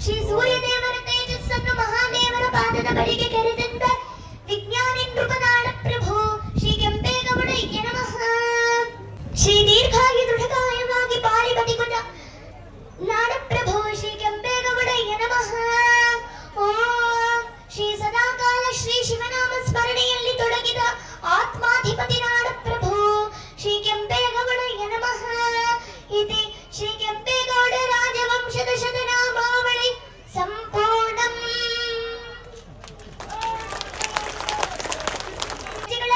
ಶ್ರೀ ಸೂರ್ಯದೇವರ ತೇಜಸ್ಸನ್ನು ಮಹಾದೇವರ ಪಾದದ ಬಳಿಗೆ ಕೆರೆದಂತ ವಿಜ್ಞಾನಿ ನೃಪನಾಡ ಪ್ರಭು ಶ್ರೀ ಕೆಂಪೇಗೌಡಯ್ಯ ನಮಃ. ಶ್ರೀ ದೀರ್ಘಾಗಿ ದೃಢಕಾಯವಾಗಿ ಪಾರಿ ಬದಿಗುದ ನಾಡಪ್ರಭು ಶ್ರೀ ಕೆಂಪೇಗೌಡಯ್ಯ ನಮಃ. ಓಂ ಶ್ರೀ ಸದಾಕಾಲ ಶ್ರೀ ಶಿವನಾಮ ಸ್ಮರಣೆಯಲ್ಲಿ ತೊಡಗಿದ ಆತ್ಮಾಧಿಪತಿ ನಾಡಪ್ರಭು ಶ್ರೀ ಕೆಂಪೇಗೌಡಯ್ಯ ನಮಃ. ಇತಿ ಶ್ರೀ ಕೆಂಪೇಗೌಡ ರಾಜವಂಶದ ಶತನಾಮಾವಳಿ ಸಂಪೂರ್ಣಂ.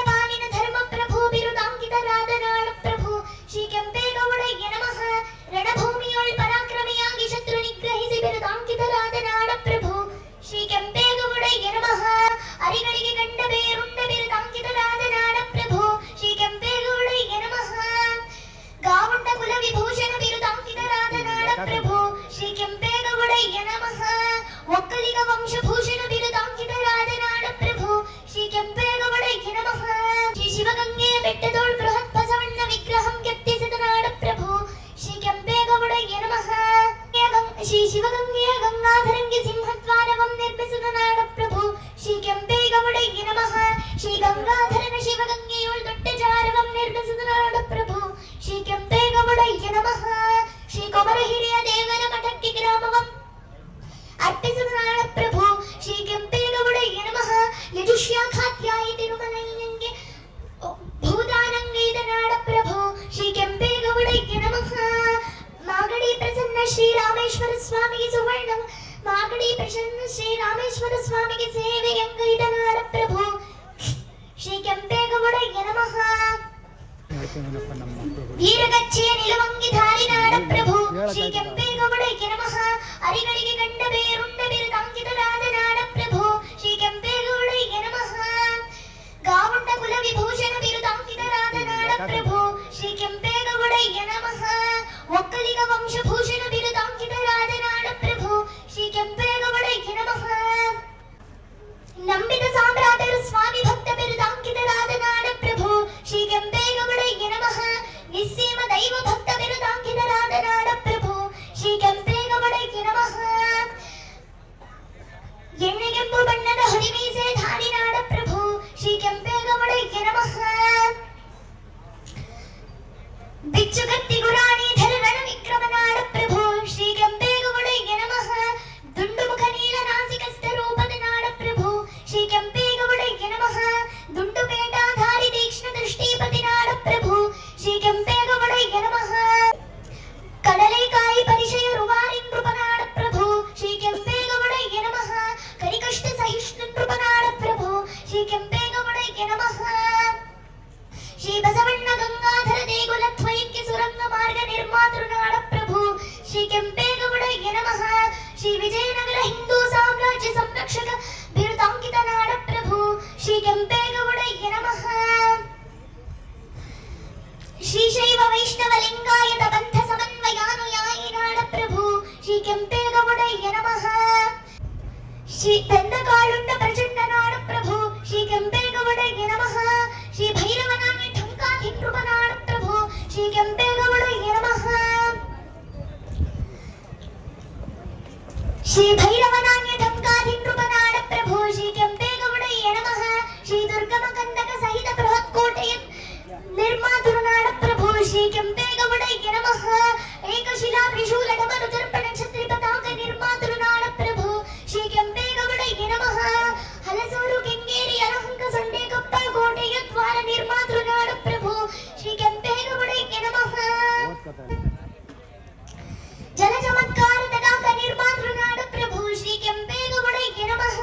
ಪಾಲಿನ ಧರ್ಮಪ್ರಭು ಬಿರುದಾಂಕಿತರಾದ ನಾಡಪ್ರಭು ಶ್ರೀ ಕೆಂಪೇಗೌಡಯ್ಯ ನಮಃ. ರಣಭೂಮಿಯೊಳ್ ಪರಾಕ್ರಮಿಯಾಗಿ ಶತ್ರು ನಿಗ್ರಹಿಸಿ ಬಿರುದಾಂಕಿತರಾದ ನಾಡಪ್ರಭು ಶ್ರೀ ಕೆಂಪೇಗೌಡಯ್ಯ ನಮಃ. ಅರಿಗಳಿಗೆ ಗಂಡ ಬೇರುಂಡ ಬಿರುದಾಂಕಿತರಾದ ನಾಡಪ್ರಭು ಶ್ರೀ ಕೆಂಪೇಗೌಡಯ್ಯ ನಮಃ. ಗಾವುಂಡ ಕುಲ ವಿಭೂಷಣ ಬಿರುದಾಂಕಿತರಾದ ನಾಡಪ್ರಭು ಶ್ರೀ ಕೆಂಪೇಗೌಡಯ್ಯ ನಮಃ. ಒಕ್ಕಲಿಗ ವಂಶಭೂಷಣ ಬಿರುದಾಂಕಿತರಾದ ನಾಡಪ್ರಭು ಶ್ರೀ ಕೆಂಪೇಗೌಡಯ್ಯ ನಮಃ. ಶ್ರೀ ಶಿವಗಂಗೆಯ ಬೆಟ್ಟದೋಳ್ ಬೃಹತ್ ಬಸವಣ್ಣ ವಿಗ್ರಹಂ ಕೆತ್ತಿಸಿದ ನಾಡಪ್ರಭು ಶ್ರೀ ಕೆಂಪೇಗೌಡಯ್ಯ ನಮಃ. ಶ್ರೀ ಶಿವಗಂಗೆಯ ಗಂಗಾಧರಂಗಿ ಸಿಂಹದ್ವಾರವಂ ನಿರ್ಮಿಸಿದ ನಾಡಪ್ರಭು ಶ್ರೀ ಕೆಂಪೇಗೌಡಯ್ಯ ನಮಃ. ಶ್ರೀ ಗಂಗಾಧರನ ಶಿವಗಂಗೆಯೋಳ್ ದೊಡ್ಡ ಜಾರವಂ ನಿರ್ಮಿಸಿದ ನಾಡಪ್ರಭು ಶ್ರೀ ಕೆಂಪೇಗೌಡಯ್ಯ ನಮಃ. ಶ್ರೀ ಕೊಮರ ಹಿರಿಯ ದೇವರ ಮಠಕ್ಕೆ ಗ್ರಾಮವಂ ಅರ್ಪಿಸಿದ ನಾಡಪ್ರಭು ಶ್ರೀ ಕೆಂಪೇಗೌಡಯ್ಯ ನಮಃ. ಯಜುಷ್ಯಾಖಾತ್ಯಾಯಿ ತಿರುಮಲಯ್ಯಂಗೆ ಭೂದಾನಂಗೈದ ನಾಡಪ್ರಭು ಶ್ರೀ ಕೆಂಪೇಗೌಡಯ್ಯ ನಮಃ. ಮಾಗಡಿ ಪ್ರಸನ್ನ ಶ್ರೀ ರಾಮೇಶ್ವರ ಸ್ವಾಮಿಗೆ ಸುವರ್ಣ ಮಾಗಡಿ ಪ್ರಸನ್ನ ಶ್ರೀ ರಾಮೇಶ್ವರ ಸ್ವಾಮಿಗೆ ಸೇವೆಯಂಗೈದ ನಾಡಪ್ರಭು ಶ್ರೀ ಕೆಂಪೇಗೌಡಯ್ಯ ನಮಃ. ವೀರಗಚ್ಚೆಯ ನಿಲುವಂಗಿ ಧಾರಿ ನಾಡಪ್ರಭು ಶ್ರೀ ಕೆಂಪೇಗೌಡಯ್ಯ ನಮಃ. ಅರಿಗಳಿಗೆ ಗಂಡ ಬೇರುಂಡ ಬಿರುದಾಂಕಿತರಾದ ನಾಡಪ್ರಭು ಶ್ರೀ ಕೆಂಪೇಗೌಡಯ್ಯ ನಮಃ. ಗಾವುಂಡ ಕುಲ ವಿಭೂಷಣ ಬಿರುದಾಂಕಿತರಾದ ನಾಡಪ್ರಭು ಶ್ರೀ ಕೆಂಪೇಗೌಡಯ್ಯ ನಮಃ. ಒಕ್ಕಲಿಗ ವಂಶಭೂಷಣ ಬಿರುದಾಂಕಿತರಾದ ನಾಡಪ್ರಭು ಶ್ರೀ ಕೆಂಪೇಗೌಡಯ್ಯ ನಮಃ. ನಂಬಿದ ಸಾಮ್ರಾಟರು ಸ್ವಾಮಿ ಭಕ್ತ ಬಿರುದಾಂಕಿತರಾದ ನಾಡಪ್ರಭು ಶ್ರೀ ಕೆಂಪೇಗೌಡಯ್ಯ ನಮಃ. ನಿಸ್ಸೀಮ ದೈವ ಭಕ್ತ ಬಿರುದಾಂಕಿತರಾದ ನಾಡಪ್ರಭು ಶ್ರೀ ಕೆಂಪೇಗೌಡಯ್ಯ ನಮಃ. ಎಣ್ಣೆಗೆಂಪು ಬಣ್ಣದ ಹರಿಮೀಸೆ ಧಾರಿ ನಾಡಪ್ರಭು ಶ್ರೀ ಕೆಂಪೇಗೌಡಯ್ಯ ನಮಃ. ಬಿಚ್ಚುಗತ್ತಿ ಗುರಾಣೀಧರ ರಣ ವಿಕ್ರಮ ನಾಡಪ್ರಭು ಶ್ರೀ ಕೆಂಪೇಗೌಡಯ್ಯ ನಮಃ. ದುಂಡುಮುಖ ನೀಲ ನಾಸಿಕಸ್ಥ ರೂಪದ ನಾಡಪ್ರಭು ಶ್ರೀ ಕೆಂಪೇಗೌಡಯ್ಯ ನಮಃ. ದುಂಡುಪೇಟಾಧಾರಿ ತೀಕ್ಷ್ಣ ದೃಷ್ಟಿಪತಿ ನಾಡಪ್ರಭು ಶ್ರೀ ಕೆಂಪೇಗೌಡಯ್ಯ ನಮಃ. ಕಡಲೆಕಾಯಿ ಪರಿಚಯ ರುವಾರಿ ನೃಪನಾಡಪ್ರಭು ಶ್ರೀ ಕೆಂಪೇಗೌಡಯ್ಯ ನಮಃ. ಕರಿಕಷ್ಟ ಸಹಿಷ್ಣು ನೃಪನಾಡಪ್ರಭು ಶ್ರೀ ಕೆಂಪೇಗೌಡಯ್ಯ ನಮಃ. ಶ್ರೀ ಬಸವಣ್ಣ ಗಂಗಾಧರ ದೇಗುಲ ದ್ವಯಕ್ಕೆ ಸುರಂಗ ಮಾರ್ಗ ನಿರ್ಮಾತೃ ನಾಡಪ್ರಭು ಶ್ರೀ ಕೆಂಪೇಗೌಡಯ್ಯ ನಮಃ. ಶ್ರೀ ವಿಜಯನಗರ ಹಿಂದೂ ಸಾಮ್ರಾಜ್ಯ ಸಂರಕ್ಷಕ ಬಿರುದಾಂಕಿತ ನಾಡಪ್ರಭು ಶ್ರೀ ಕೆಂಪೇಗೌಡಯ್ಯ ನಮಃ. ಶ್ರೀ ಶೈವ ವೈಷ್ಣವ ಲಿಂಗಾಯತ ಬಂಧ ಸಮನ್ವಯಾನುಯಾಯಿ ನಾಡಪ್ರಭು ಶ್ರೀ ಕೆಂಪೇಗೌಡಯ್ಯ ನಮಃ. ಶ್ರೀ ಬೆಂದಕಾಳುಂಡ ಪ್ರಚಂಡ ನಾಡಪ್ರಭು ಶ್ರೀ ಕೆಂಪೇಗೌಡಯ್ಯ ನಮಃ. ಶ್ರೀ ಭೈರವನಾನ್ಯ ಢಂಕಾಧಿ ನೃಪ ನಾಡಪ್ರಭು ಶ್ರೀ ಕೆಂಪೇಗೌಡಯ್ಯ ನಮಃ. ಶ್ರೀ ಭೈರವನಾನ್ಯ ಢಂಕಾಧಿ ನೃಪ ನಾಡಪ್ರಭು ಶ್ರೀ ಕೆಂಪೇಗೌಡಯ್ಯ ನಮಃ. ಶ್ರೀ ದುರ್ಗಮ ಕಂದಕ ಸಹಿತ ಬೃಹತ್ ಕೋಟೆಯ ನಿರ್ಮಾತೃ ನಾಡಪ್ರಭು ಶ್ರೀ ಕೆಂಪೇಗೌಡಯ್ಯ ನಮಃ. ಏಕಶಿಲಾ ತ್ರಿಶೂಲ ಡಮರು ದರ್ಪಣ ಛತ್ರಿ ಪತಾಕ ನಿರ್ಮಾತೃ ನಾಡಪ್ರಭು ಶ್ರೀ ಕೆಂಪೇಗೌಡಯ್ಯ ನಮಃ. ಹಲಸೂರು ಕೆಂಗೇರಿ ಯಲಹಂಕ ಸಂಡೇಕೊಪ್ಪ ಕೋಟೆಯ ದ್ವಾರ ನಿರ್ಮಾತೃ ನಾಡಪ್ರಭು ಶ್ರೀ ಕೆಂಪೇಗೌಡಯ್ಯ ನಮಃ. ಜಲ ಚಮತ್ಕಾರ ತಟಾಕ ನಿರ್ಮಾತೃ ನಾಡಪ್ರಭು ಶ್ರೀ ಕೆಂಪೇಗೌಡಯ್ಯ ನಮಃ.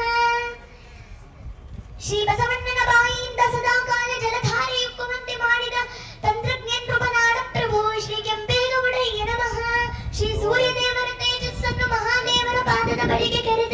ಶ್ರೀ ಬಸವಣ್ಣನ ಬಾಯಿಯಿಂದ ಸದಾಕಾಲ ಜಲಧಾರೆಯುಕ್ಕುವಂತೆ ಮಾಡಿದ ತಂತ್ರಜ್ಞ ನೃಪ ನಾಡಪ್ರಭು ಶ್ರೀ ಕೆಂಪೇಗೌಡಯ್ಯ ನಮಃ. ಶ್ರೀ ಸೂರ್ಯದೇವರ ತೇಜಸ್ಸನ್ನು ಮಹಾದೇವರ ಪಾದದ ಬಳಿಗೆ ಕೆರೆ